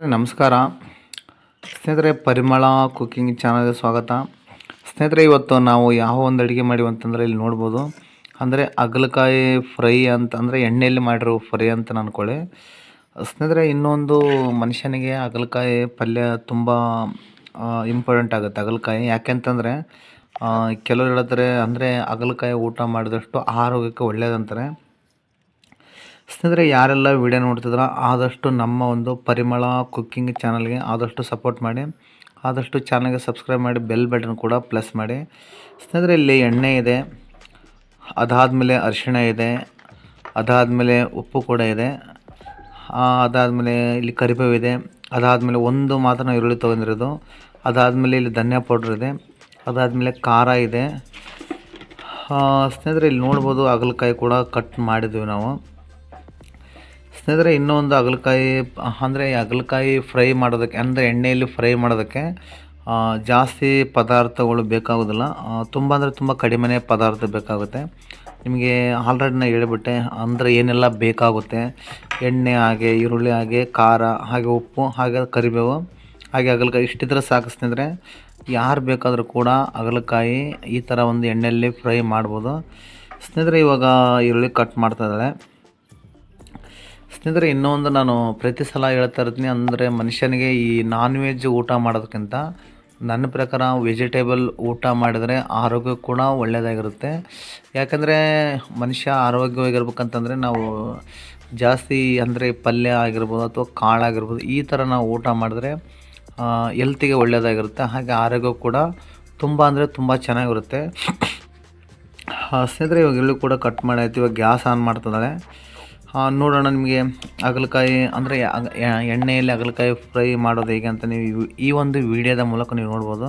ನಮಸ್ಕಾರ ಸ್ನೇಹಿತರೆ, ಪರಿಮಳ ಕುಕ್ಕಿಂಗ್ ಚಾನಲ್ಗೆ ಸ್ವಾಗತ. ಸ್ನೇಹಿತರೆ, ಇವತ್ತು ನಾವು ಯಾವ ಒಂದು ಅಡುಗೆ ಮಾಡಿವಿ ಅಂತಂದರೆ ಇಲ್ಲಿ ನೋಡ್ಬೋದು. ಅಂದರೆ ಹಾಗಲಕಾಯಿ ಫ್ರೈ ಅಂತಂದರೆ ಎಣ್ಣೆಯಲ್ಲಿ ಮಾಡಿರೋ ಫ್ರೈ ಅಂತ ಅಂದ್ಕೊಳ್ಳಿ. ಸ್ನೇಹಿತರೆ, ಇನ್ನೊಂದು ಮನುಷ್ಯನಿಗೆ ಹಾಗಲಕಾಯಿ ಪಲ್ಯ ತುಂಬ ಇಂಪಾರ್ಟೆಂಟ್ ಆಗುತ್ತೆ. ಹಾಗಲಕಾಯಿ ಯಾಕೆಂತಂದರೆ ಕೆಲವರು ಹೇಳ್ತಾರೆ, ಅಂದರೆ ಹಾಗಲಕಾಯಿ ಊಟ ಮಾಡಿದಷ್ಟು ಆರೋಗ್ಯಕ್ಕೆ ಒಳ್ಳೆಯದಂತಾರೆ. ಸ್ನೇಹಿತರೆ, ಯಾರೆಲ್ಲ ವಿಡಿಯೋ ನೋಡ್ತಿದ್ರ ಆದಷ್ಟು ನಮ್ಮ ಒಂದು ಪರಿಮಳ ಕುಕ್ಕಿಂಗ್ ಚಾನಲ್ಗೆ ಆದಷ್ಟು ಸಪೋರ್ಟ್ ಮಾಡಿ, ಆದಷ್ಟು ಚಾನಲ್ಗೆ ಸಬ್ಸ್ಕ್ರೈಬ್ ಮಾಡಿ, ಬೆಲ್ ಬಟನ್ ಕೂಡ ಪ್ಲಸ್ ಮಾಡಿ. ಸ್ನೇಹಿತರೆ, ಇಲ್ಲಿ ಎಣ್ಣೆ ಇದೆ, ಅದಾದಮೇಲೆ ಅರಿಶಿಣ ಇದೆ, ಅದಾದಮೇಲೆ ಉಪ್ಪು ಕೂಡ ಇದೆ, ಅದಾದಮೇಲೆ ಇಲ್ಲಿ ಕರಿಬೇವು ಇದೆ, ಅದಾದಮೇಲೆ ಒಂದು ಮಾತ್ರ ನಾವು ಈರುಳ್ಳಿ ತೊಗೊಂಡಿರೋದು, ಅದಾದಮೇಲೆ ಇಲ್ಲಿ ಧನಿಯಾ ಪೌಡ್ರ್ ಇದೆ, ಅದಾದಮೇಲೆ ಖಾರ ಇದೆ. ಸ್ನೇಹಿತರೆ, ಇಲ್ಲಿ ನೋಡ್ಬೋದು ಹಾಗಲಕಾಯಿ ಕೂಡ ಕಟ್ ಮಾಡಿದ್ದೀವಿ ನಾವು. ಸ್ನೇಹಿತರೆ, ಇನ್ನೊಂದು ಹಾಗಲಕಾಯಿ ಅಂದರೆ ಹಾಗಲಕಾಯಿ ಫ್ರೈ ಮಾಡೋದಕ್ಕೆ, ಅಂದರೆ ಎಣ್ಣೆಯಲ್ಲಿ ಫ್ರೈ ಮಾಡೋದಕ್ಕೆ ಜಾಸ್ತಿ ಪದಾರ್ಥಗಳು ಬೇಕಾಗೋದಿಲ್ಲ. ತುಂಬ ಅಂದರೆ ತುಂಬ ಕಡಿಮೆ ಪದಾರ್ಥ ಬೇಕಾಗುತ್ತೆ. ನಿಮಗೆ ಆಲ್ರೆಡಿ ನಾನು ಹೇಳಿಬಿಟ್ಟೆ, ಅಂದರೆ ಏನೆಲ್ಲ ಬೇಕಾಗುತ್ತೆ. ಎಣ್ಣೆ ಹಾಗೆ ಈರುಳ್ಳಿ ಹಾಗೆ ಖಾರ ಹಾಗೆ ಉಪ್ಪು ಹಾಗೆ ಕರಿಬೇವು ಹಾಗೆ ಹಾಗಲಕಾಯಿ ಇಷ್ಟಿದ್ರೆ ಸಾಕು. ಸ್ನೇಹಿತರೆ, ಯಾರು ಬೇಕಾದರೂ ಕೂಡ ಹಾಗಲಕಾಯಿ ಈ ಥರ ಒಂದು ಎಣ್ಣೆಯಲ್ಲಿ ಫ್ರೈ ಮಾಡ್ಬೋದು. ಸ್ನೇಹಿತರೆ, ಇವಾಗ ಈರುಳ್ಳಿ ಕಟ್ ಮಾಡ್ತಾ ಇದ್ದಾರೆ. ಸ್ನೇಹಿತರೆ, ಇನ್ನೊಂದು ನಾನು ಪ್ರತಿ ಸಲ ಹೇಳ್ತಾ ಇರ್ತೀನಿ, ಅಂದರೆ ಮನುಷ್ಯನಿಗೆ ಈ ನಾನ್ ವೆಜ್ ಊಟ ಮಾಡೋದಕ್ಕಿಂತ ನನ್ನ ಪ್ರಕಾರ ವೆಜಿಟೇಬಲ್ ಊಟ ಮಾಡಿದರೆ ಆರೋಗ್ಯ ಕೂಡ ಒಳ್ಳೆಯದಾಗಿರುತ್ತೆ. ಯಾಕಂದರೆ ಮನುಷ್ಯ ಆರೋಗ್ಯವಾಗಿರ್ಬೇಕಂತಂದರೆ ನಾವು ಜಾಸ್ತಿ ಅಂದರೆ ಪಲ್ಯ ಆಗಿರ್ಬೋದು ಅಥವಾ ಕಾಳಾಗಿರ್ಬೋದು ಈ ಥರ ನಾವು ಊಟ ಮಾಡಿದ್ರೆ ಹೆಲ್ತಿಗೆ ಒಳ್ಳೆಯದಾಗಿರುತ್ತೆ. ಹಾಗೆ ಆರೋಗ್ಯ ಕೂಡ ತುಂಬ ಅಂದರೆ ತುಂಬ ಚೆನ್ನಾಗಿರುತ್ತೆ. ಸ್ನೇಹಿತರೆ, ಇವಾಗ ಇಲ್ಲೂ ಕೂಡ ಕಟ್ ಮಾಡಾಯ್ತು. ಇವಾಗ ಗ್ಯಾಸ್ ಆನ್ ಮಾಡ್ತಿದ್ದಾಳೆ. ನೋಡೋಣ ನಿಮಗೆ ಹಾಗಲಕಾಯಿ ಅಂದರೆ ಎಣ್ಣೆಯಲ್ಲಿ ಹಾಗಲಕಾಯಿ ಫ್ರೈ ಮಾಡೋದು ಹೇಗೆ ಅಂತ ನೀವು ಈ ಒಂದು ವಿಡಿಯೋದ ಮೂಲಕ ನೀವು ನೋಡ್ಬೋದು.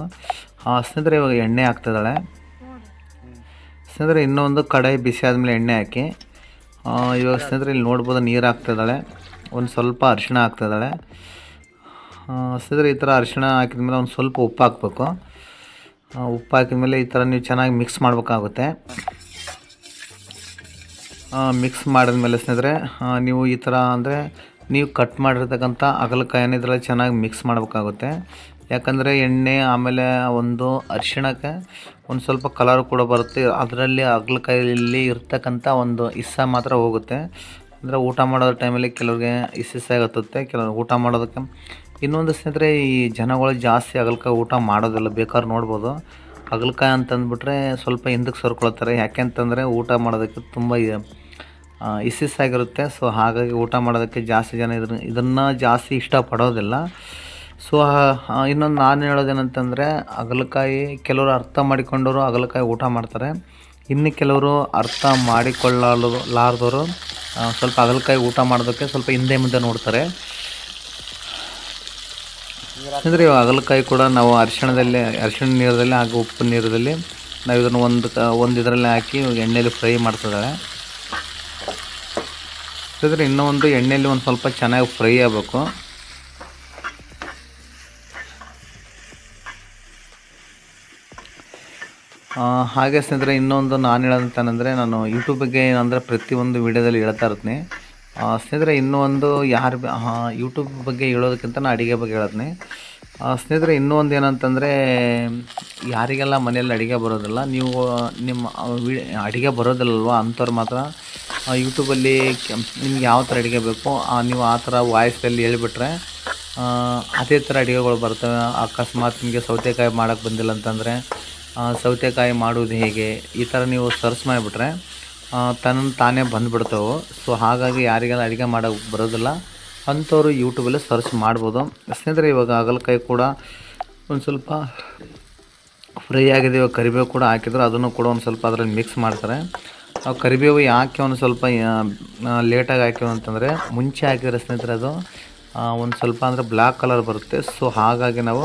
ಸ್ನೇಹಿತರೆ, ಇವಾಗ ಎಣ್ಣೆ ಹಾಕ್ತಿದ್ದಾಳೆ. ಸ್ನೇಹಿತರೆ, ಇನ್ನೊಂದು ಕಡಾಯಿ ಬಿಸಿ ಆದಮೇಲೆ ಎಣ್ಣೆ ಹಾಕಿ ಇವಾಗ ಸ್ನೇಹಿತರೆ ಇಲ್ಲಿ ನೋಡ್ಬೋದು ನೀರು ಹಾಕ್ತಿದ್ದಾಳೆ. ಒಂದು ಸ್ವಲ್ಪ ಅರಿಶಿಣ ಹಾಕ್ತಿದ್ದಾಳೆ. ಸ್ನೇಹಿತರೆ, ಈ ಥರ ಅರಿಶಿಣ ಹಾಕಿದ್ಮೇಲೆ ಒಂದು ಸ್ವಲ್ಪ ಉಪ್ಪು ಹಾಕಬೇಕು. ಉಪ್ಪು ಹಾಕಿದ್ಮೇಲೆ ಈ ಥರ ನೀವು ಚೆನ್ನಾಗಿ ಮಿಕ್ಸ್ ಮಾಡಬೇಕಾಗುತ್ತೆ. ಮಿಕ್ಸ್ ಮಾಡಿದ್ಮೇಲೆ ಸ್ನೇಹಿತರೆ, ನೀವು ಈ ಥರ ಅಂದರೆ ನೀವು ಕಟ್ ಮಾಡಿರ್ತಕ್ಕಂಥ ಹಾಗಲಕಾಯಿನ ಇದರಲ್ಲಿ ಚೆನ್ನಾಗಿ ಮಿಕ್ಸ್ ಮಾಡಬೇಕಾಗುತ್ತೆ. ಯಾಕಂದರೆ ಎಣ್ಣೆ ಆಮೇಲೆ ಒಂದು ಅರಿಶಿಣಕ್ಕೆ ಒಂದು ಸ್ವಲ್ಪ ಕಲರ್ ಕೂಡ ಬರುತ್ತೆ. ಅದರಲ್ಲಿ ಹಾಗಲಕಾಯಲ್ಲಿ ಇರ್ತಕ್ಕಂಥ ಒಂದು ಇಸ್ಸ ಮಾತ್ರ ಹೋಗುತ್ತೆ. ಅಂದರೆ ಊಟ ಮಾಡೋ ಟೈಮಲ್ಲಿ ಕೆಲವ್ರಿಗೆ ಇಸ್ಸಾಗುತ್ತೆ, ಕೆಲವ್ರು ಊಟ ಮಾಡೋದಕ್ಕೆ. ಇನ್ನೊಂದು ಸ್ನೇಹಿತರೆ, ಈ ಜನಗಳು ಜಾಸ್ತಿ ಹಾಗಲಕಾಯಿ ಊಟ ಮಾಡೋದಿಲ್ಲ, ಬೇಕಾದ್ರೆ ನೋಡ್ಬೋದು. ಹಾಗಲಕಾಯಿ ಅಂತಂದ್ಬಿಟ್ರೆ ಸ್ವಲ್ಪ ಹಿಂದಕ್ಕೆ ಸರ್ಕೊಳ್ತಾರೆ. ಯಾಕೆಂತಂದರೆ ಊಟ ಮಾಡೋದಕ್ಕೆ ತುಂಬ ಇಸ್ಸಾಗಿರುತ್ತೆ. ಸೊ ಹಾಗಾಗಿ ಊಟ ಮಾಡೋದಕ್ಕೆ ಜಾಸ್ತಿ ಜನ ಇದನ್ನು ಜಾಸ್ತಿ ಇಷ್ಟಪಡೋದಿಲ್ಲ. ಸೊ ಇನ್ನೊಂದು ನಾನು ಹೇಳೋದೇನಂತಂದರೆ, ಹಾಗಲಕಾಯಿ ಕೆಲವರು ಅರ್ಥ ಮಾಡಿಕೊಂಡವರು ಹಾಗಲಕಾಯಿ ಊಟ ಮಾಡ್ತಾರೆ. ಇನ್ನು ಕೆಲವರು ಅರ್ಥ ಮಾಡಿಕೊಳ್ಳಲಾರ್ದವರು ಸ್ವಲ್ಪ ಹಾಗಲಕಾಯಿ ಊಟ ಮಾಡೋದಕ್ಕೆ ಸ್ವಲ್ಪ ಹಿಂದೆ ಮುಂದೆ ನೋಡ್ತಾರೆ. ಅಂದರೆ ಹಾಗಲಕಾಯಿ ಕೂಡ ನಾವು ಅರಿಶಿಣ ನೀರಲ್ಲಿ ಹಾಗೂ ಉಪ್ಪು ನೀರಲ್ಲಿ ನಾವು ಇದನ್ನು ಒಂದು ಇದರಲ್ಲಿ ಹಾಕಿ ಎಣ್ಣೆಯಲ್ಲಿ ಫ್ರೈ ಮಾಡ್ತಿದ್ದಾರೆ. ಸ್ನೇಹಿತರೆ, ಇನ್ನೂ ಒಂದು ಎಣ್ಣೆಯಲ್ಲಿ ಒಂದು ಸ್ವಲ್ಪ ಚೆನ್ನಾಗಿ ಫ್ರೈ ಆಗಬೇಕು. ಹಾಗೆ ಸ್ನೇಹಿತರೆ, ಇನ್ನೊಂದು ನಾನು ಹೇಳೋದಂತಂದರೆ, ನಾನು ಯೂಟ್ಯೂಬ್ ಬಗ್ಗೆ ಏನಂದರೆ ಪ್ರತಿಯೊಂದು ವೀಡಿಯೋದಲ್ಲಿ ಹೇಳ್ತಾ ಇರ್ತೀನಿ. ಸ್ನೇಹಿತರೆ, ಇನ್ನೂ ಒಂದು ಯೂಟ್ಯೂಬ್ ಬಗ್ಗೆ ಹೇಳೋದಕ್ಕಿಂತ ನಾನು ಅಡುಗೆ ಬಗ್ಗೆ ಹೇಳ್ತೀನಿ. ಸ್ನೇಹಿತರೆ, ಇನ್ನೂ ಒಂದು ಏನಂತಂದರೆ, ಯಾರಿಗೆಲ್ಲ ಮನೆಯಲ್ಲಿ ಅಡುಗೆ ಬರೋದಿಲ್ಲ, ನೀವು ನಿಮ್ಮ ಅಡುಗೆ ಬರೋದಿಲ್ಲಲ್ವ ಅಂಥವ್ರು ಮಾತ್ರ ಯೂಟ್ಯೂಬಲ್ಲಿ ನಿಮ್ಗೆ ಯಾವ ಥರ ಅಡುಗೆ ಬೇಕು ನೀವು ಆ ಥರ ವಾಯ್ಸಲ್ಲಿ ಹೇಳಿಬಿಟ್ರೆ ಅದೇ ಥರ ಅಡುಗೆಗಳು ಬರ್ತವೆ. ಅಕಸ್ಮಾತ್ ನಿಮಗೆ ಸೌತೆಕಾಯಿ ಮಾಡೋಕ್ಕೆ ಬಂದಿಲ್ಲ ಅಂತಂದರೆ ಸೌತೆಕಾಯಿ ಮಾಡೋದು ಹೇಗೆ ಈ ಥರ ನೀವು ಸರ್ಚ್ ಮಾಡಿಬಿಟ್ರೆ ತಾನೇ ಬಂದುಬಿಡ್ತಾವೆ. ಸೊ ಹಾಗಾಗಿ ಯಾರಿಗೆಲ್ಲ ಅಡುಗೆ ಮಾಡೋಕ್ಕೆ ಬರೋದಿಲ್ಲ ಅಂಥವ್ರು ಯೂಟ್ಯೂಬಲ್ಲಿ ಸರ್ಚ್ ಮಾಡ್ಬೋದು. ಸ್ನೇಹಿತರೆ, ಇವಾಗ ಹಾಗಲಕಾಯಿ ಕೂಡ ಒಂದು ಸ್ವಲ್ಪ ಫ್ರೈ ಆಗಿದೆ. ಇವಾಗ ಕರಿಬೇವು ಕೂಡ ಹಾಕಿದ್ರು, ಅದನ್ನು ಕೂಡ ಒಂದು ಸ್ವಲ್ಪ ಅದರಲ್ಲಿ ಮಿಕ್ಸ್ ಮಾಡ್ತಾರೆ. ಕರಿಬೇವು ಯಾಕೆ ಒಂದು ಸ್ವಲ್ಪ ಲೇಟಾಗಿ ಹಾಕಿವು ಅಂತಂದರೆ, ಮುಂಚೆ ಹಾಕಿದರೆ ಸ್ನೇಹಿತರೆ ಅದು ಒಂದು ಸ್ವಲ್ಪ ಅಂದರೆ ಬ್ಲ್ಯಾಕ್ ಕಲರ್ ಬರುತ್ತೆ. ಸೊ ಹಾಗಾಗಿ ನಾವು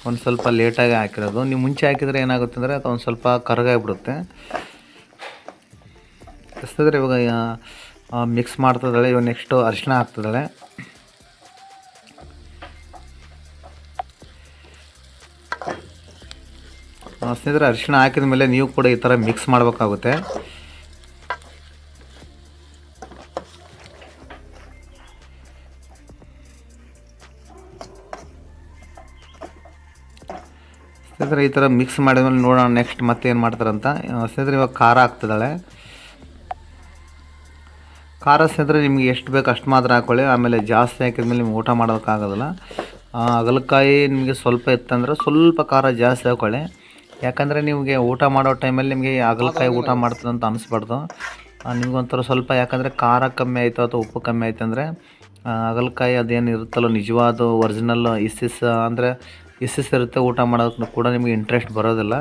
ಒಂದು ಸ್ವಲ್ಪ ಲೇಟಾಗಿ ಹಾಕಿರೋದು. ನೀವು ಮುಂಚೆ ಹಾಕಿದರೆ ಏನಾಗುತ್ತೆ ಅಂದರೆ ಅದು ಒಂದು ಸ್ವಲ್ಪ ಕರಗಾಗಿಬಿಡುತ್ತೆ. ಸ್ನೇಹಿತರೆ, ಇವಾಗ ಮಿಕ್ಸ್ ಮಾಡ್ತಿದ್ದಾಳೆ. ಇವಾಗ ನೆಕ್ಸ್ಟು ಅರಿಶಿಣ ಹಾಕ್ತಿದ್ದಾಳೆ. ಸ್ನೇಹಿತರೆ, ಅರಿಶಿಣ ಹಾಕಿದ ಮೇಲೆ ನೀವು ಕೂಡ ಈ ಥರ ಮಿಕ್ಸ್ ಮಾಡಬೇಕಾಗುತ್ತೆ. ಸ್ನೇಹಿತರೆ ಈ ಥರ ಮಿಕ್ಸ್ ಮಾಡಿದ್ಮೇಲೆ ನೋಡೋಣ ನೆಕ್ಸ್ಟ್ ಮತ್ತೆ ಏನು ಮಾಡ್ತಾರಂತ. ಸ್ನೇಹಿತರೆ ಇವಾಗ ಖಾರ ಹಾಕ್ತಿದ್ದಾಳೆ. ಖಾರ ಸ್ನೇಹಿತರೆ ನಿಮ್ಗೆ ಎಷ್ಟು ಬೇಕು ಅಷ್ಟು ಮಾತ್ರ ಹಾಕ್ಕೊಳ್ಳಿ. ಆಮೇಲೆ ಜಾಸ್ತಿ ಹಾಕಿದ್ಮೇಲೆ ನಿಮ್ಗೆ ಊಟ ಮಾಡೋದಕ್ಕಾಗೋದಿಲ್ಲ. ಹಾಗಲಕಾಯಿ ನಿಮಗೆ ಸ್ವಲ್ಪ ಇತ್ತಂದ್ರೆ ಸ್ವಲ್ಪ ಖಾರ ಜಾಸ್ತಿ ಹಾಕ್ಕೊಳ್ಳಿ. ಯಾಕಂದರೆ ನಿಮಗೆ ಊಟ ಮಾಡೋ ಟೈಮಲ್ಲಿ ನಿಮಗೆ ಹಾಗಲಕಾಯಿ ಊಟ ಮಾಡ್ತದೆ ಅಂತ ಅನಿಸ್ಬಾರ್ದು. ನಿಮ್ಗೊಂಥರ ಸ್ವಲ್ಪ ಯಾಕಂದರೆ ಖಾರ ಕಮ್ಮಿ ಆಯಿತು ಅಥವಾ ಉಪ್ಪು ಕಮ್ಮಿ ಆಯ್ತು ಅಂದರೆ ಹಾಗಲಕಾಯಿ ಅದೇನು ಇರುತ್ತಲ್ಲ ನಿಜವಾದ ಒರಿಜಿನಲ್ ಅಂದರೆ ಇರುತ್ತೆ, ಊಟ ಮಾಡೋದಕ್ಕೆ ಕೂಡ ನಿಮಗೆ ಇಂಟ್ರೆಸ್ಟ್ ಬರೋದಿಲ್ಲ.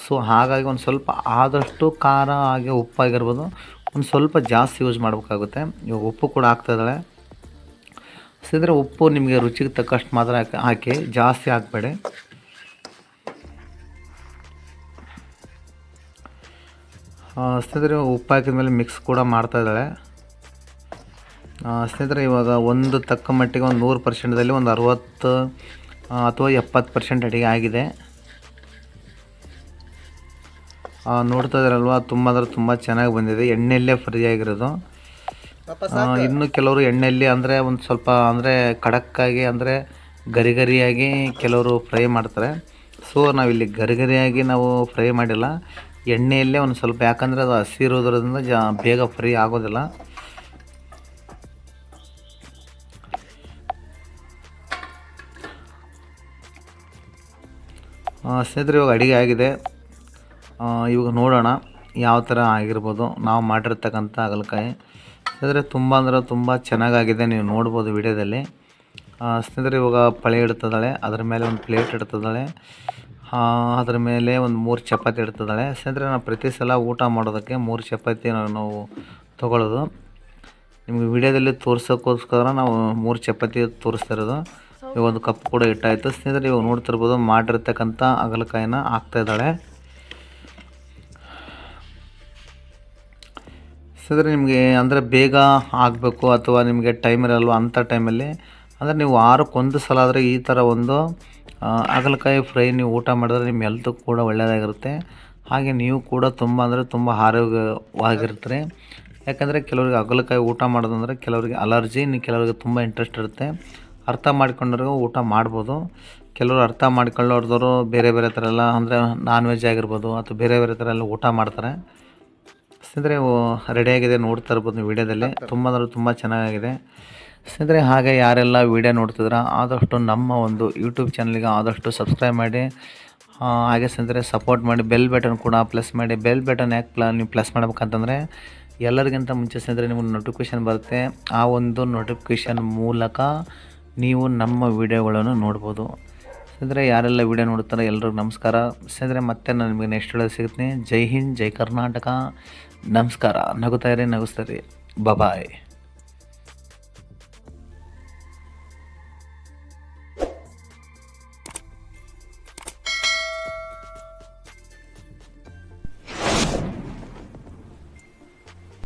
ಸೊ ಹಾಗಾಗಿ ಒಂದು ಸ್ವಲ್ಪ ಆದಷ್ಟು ಖಾರ ಹಾಗೆ ಉಪ್ಪಾಗಿರ್ಬೋದು ಒಂದು ಸ್ವಲ್ಪ ಜಾಸ್ತಿ ಯೂಸ್ ಮಾಡಬೇಕಾಗುತ್ತೆ. ಇವಾಗ ಉಪ್ಪು ಕೂಡ ಹಾಕ್ತಾಯಿದ್ದಾಳೆ. ಸ್ನೇಹಿತರೆ ಉಪ್ಪು ನಿಮಗೆ ರುಚಿಗೆ ತಕ್ಕಷ್ಟು ಮಾತ್ರ ಹಾಕಿ, ಜಾಸ್ತಿ ಹಾಕಬೇಡಿ. ಸ್ನೇಹಿತರೆ ಉಪ್ಪು ಹಾಕಿದ ಮೇಲೆ ಮಿಕ್ಸ್ ಕೂಡ ಮಾಡ್ತಾಯಿದ್ದಾಳೆ. ಸ್ನೇಹಿತರೆ ಇವಾಗ ಒಂದು ತಕ್ಕ ಮಟ್ಟಿಗೆ ಒಂದು 100%ದಲ್ಲಿ ಒಂದು 60 ಅಥವಾ 70% ಅಡಿಗೆ ಆಗಿದೆ. ನೋಡ್ತಾ ಇದ್ದಾರಲ್ವ, ತುಂಬ ಅಂದರೆ ತುಂಬ ಚೆನ್ನಾಗಿ ಬಂದಿದೆ. ಎಣ್ಣೆಯಲ್ಲೇ ಫ್ರೈ ಆಗಿರೋದು. ಇನ್ನು ಕೆಲವರು ಎಣ್ಣೆಯಲ್ಲಿ ಅಂದರೆ ಒಂದು ಸ್ವಲ್ಪ ಅಂದರೆ ಖಡಕ್ಕಾಗಿ ಅಂದರೆ ಗರಿಗರಿಯಾಗಿ ಕೆಲವರು ಫ್ರೈ ಮಾಡ್ತಾರೆ. ಸೊ ನಾವಿಲ್ಲಿ ಗರಿಗರಿಯಾಗಿ ನಾವು ಫ್ರೈ ಮಾಡಿಲ್ಲ, ಎಣ್ಣೆಯಲ್ಲೇ ಒಂದು ಸ್ವಲ್ಪ, ಯಾಕಂದರೆ ಅದು ಹಸಿ ಇರೋದ್ರಿಂದ ಬೇಗ ಫ್ರೈ ಆಗೋದಿಲ್ಲ. ಸ್ನೇಹಿತರೆ ಇವಾಗ ಅಡುಗೆ ಆಗಿದೆ. ಇವಾಗ ನೋಡೋಣ ಯಾವ ಥರ ಆಗಿರ್ಬೋದು ನಾವು ಮಾಡಿರ್ತಕ್ಕಂಥ ಹಾಗಲಕಾಯಿ. ಸ್ನೇಹಿತರೆ ತುಂಬ ಅಂದರೆ ತುಂಬ ಚೆನ್ನಾಗಾಗಿದೆ, ನೀವು ನೋಡ್ಬೋದು ವಿಡಿಯೋದಲ್ಲಿ. ಸ್ನೇಹಿತರೆ ಇವಾಗ ಪಳೆ ಇಡ್ತಿದ್ದಾಳೆ, ಅದರ ಮೇಲೆ ಒಂದು ಪ್ಲೇಟ್ ಇಡ್ತಿದ್ದಾಳೆ, ಅದರ ಮೇಲೆ ಒಂದು 3 ಚಪಾತಿ ಇಡ್ತಿದ್ದಾಳೆ. ಸ್ನೇಹಿತರೆ ನಾವು ಪ್ರತಿ ಸಲ ಊಟ ಮಾಡೋದಕ್ಕೆ 3 ಚಪಾತಿ ನಾವು ತೊಗೊಳ್ಳೋದು. ನಿಮಗೆ ವಿಡಿಯೋದಲ್ಲಿ ತೋರ್ಸೋಕ್ಕೋಸ್ಕರ ನಾವು 3 ಚಪಾತಿ ತೋರಿಸ್ತಾ ಇರೋದು. ಇವಾಗ ಒಂದು ಕಪ್ ಕೂಡ ಇಟ್ಟಾಯಿತು. ಸ್ನೇಹಿತರೆ ಇವಾಗ ನೋಡ್ತಿರ್ಬೋದು ಮಾಡಿರ್ತಕ್ಕಂಥ ಹಾಗಲಕಾಯಿನ ಹಾಕ್ತಾಯಿದ್ದಾಳೆ. ಸ್ನೇಹಿತರೆ ನಿಮಗೆ ಅಂದರೆ ಬೇಗ ಆಗಬೇಕು ಅಥವಾ ನಿಮಗೆ ಟೈಮ್ ಇರಲ್ವ ಅಂಥ ಟೈಮಲ್ಲಿ ಅಂದರೆ ನೀವು ವಾರಕ್ಕೊಂದು ಸಲ ಆದರೆ ಈ ಥರ ಒಂದು ಹಾಗಲಕಾಯಿ ಫ್ರೈ ನೀವು ಊಟ ಮಾಡಿದ್ರೆ ನಿಮ್ಮ ಹೆಲ್ತ್ ಕೂಡ ಒಳ್ಳೆಯದಾಗಿರುತ್ತೆ. ಹಾಗೆ ನೀವು ಕೂಡ ತುಂಬ ಅಂದರೆ ತುಂಬ ಆರೋಗ್ಯವಾಗಿರ್ತೀರಿ. ಯಾಕಂದರೆ ಕೆಲವರಿಗೆ ಹಾಗಲಕಾಯಿ ಊಟ ಮಾಡೋದಂದರೆ ಕೆಲವರಿಗೆ ಅಲರ್ಜಿ, ಕೆಲವರಿಗೆ ತುಂಬ ಇಂಟ್ರೆಸ್ಟ್ ಇರುತ್ತೆ. ಅರ್ಥ ಮಾಡ್ಕೊಂಡ್ರಿಗೆ ಊಟ ಮಾಡ್ಬೋದು. ಕೆಲವರು ಅರ್ಥ ಮಾಡ್ಕೊಳ್ಳೋರ್ದವರು ಬೇರೆ ಬೇರೆ ಥರ ಎಲ್ಲ ಅಂದರೆ ನಾನ್ ವೆಜ್ ಆಗಿರ್ಬೋದು ಅಥವಾ ಬೇರೆ ಬೇರೆ ಥರ ಎಲ್ಲ ಊಟ ಮಾಡ್ತಾರೆ. ಸ್ನೇಹಿತರೆ ರೆಡಿಯಾಗಿದೆ, ನೋಡ್ತಾ ಇರ್ಬೋದು ನೀವು ವಿಡಿಯೋದಲ್ಲಿ. ತುಂಬ ಅಂದರೆ ತುಂಬ ಚೆನ್ನಾಗಿದೆ. ಸ್ನೇಹಿತರೆ ಹಾಗೆ ಯಾರೆಲ್ಲ ವಿಡಿಯೋ ನೋಡ್ತಿದ್ರೆ ಆದಷ್ಟು ನಮ್ಮ ಒಂದು ಯೂಟ್ಯೂಬ್ ಚಾನಲ್ಗೆ ಆದಷ್ಟು ಸಬ್ಸ್ಕ್ರೈಬ್ ಮಾಡಿ. ಹಾಗೆ ಸ್ನೇಹಿತರೆ ಸಪೋರ್ಟ್ ಮಾಡಿ, ಬೆಲ್ ಬಟನ್ ಕೂಡ ಪ್ಲಸ್ ಮಾಡಿ. ಬೆಲ್ ಬಟನ್ ಯಾಕೆ ನೀವು ಪ್ಲಸ್ ಮಾಡ್ಬೇಕಂತಂದರೆ ಎಲ್ಲರಿಗಿಂತ ಮುಂಚೆ ಸ್ನೇಹಿತರೆ ನಿಮಗೆ ನೋಟಿಫಿಕೇಷನ್ ಬರುತ್ತೆ. ಆ ಒಂದು ನೋಟಿಫಿಕೇಷನ್ ಮೂಲಕ ನೀವು ನಮ್ಮ ವಿಡಿಯೋಗಳನ್ನು ನೋಡ್ಬೋದು. ಸ್ನೇಹಿತರೆ ಯಾರೆಲ್ಲ ವಿಡಿಯೋ ನೋಡ್ತಾರೆ ಎಲ್ರಿಗೂ ನಮಸ್ಕಾರ. ಸ್ನೇಹಿತರೆ ಮತ್ತೆ ನಾನು ನಿಮಗೆ ನೆಕ್ಸ್ಟ್ ವಿಡಿಯೋ ಸಿಗ್ತೀನಿ. ಜೈ ಹಿಂದ್, ಜೈ ಕರ್ನಾಟಕ. ನಮಸ್ಕಾರ. ನಗುತ್ತಾ ಇರಿ, ನಗಿಸ್ತಾ ಇರಿ. ಬಾಯ್.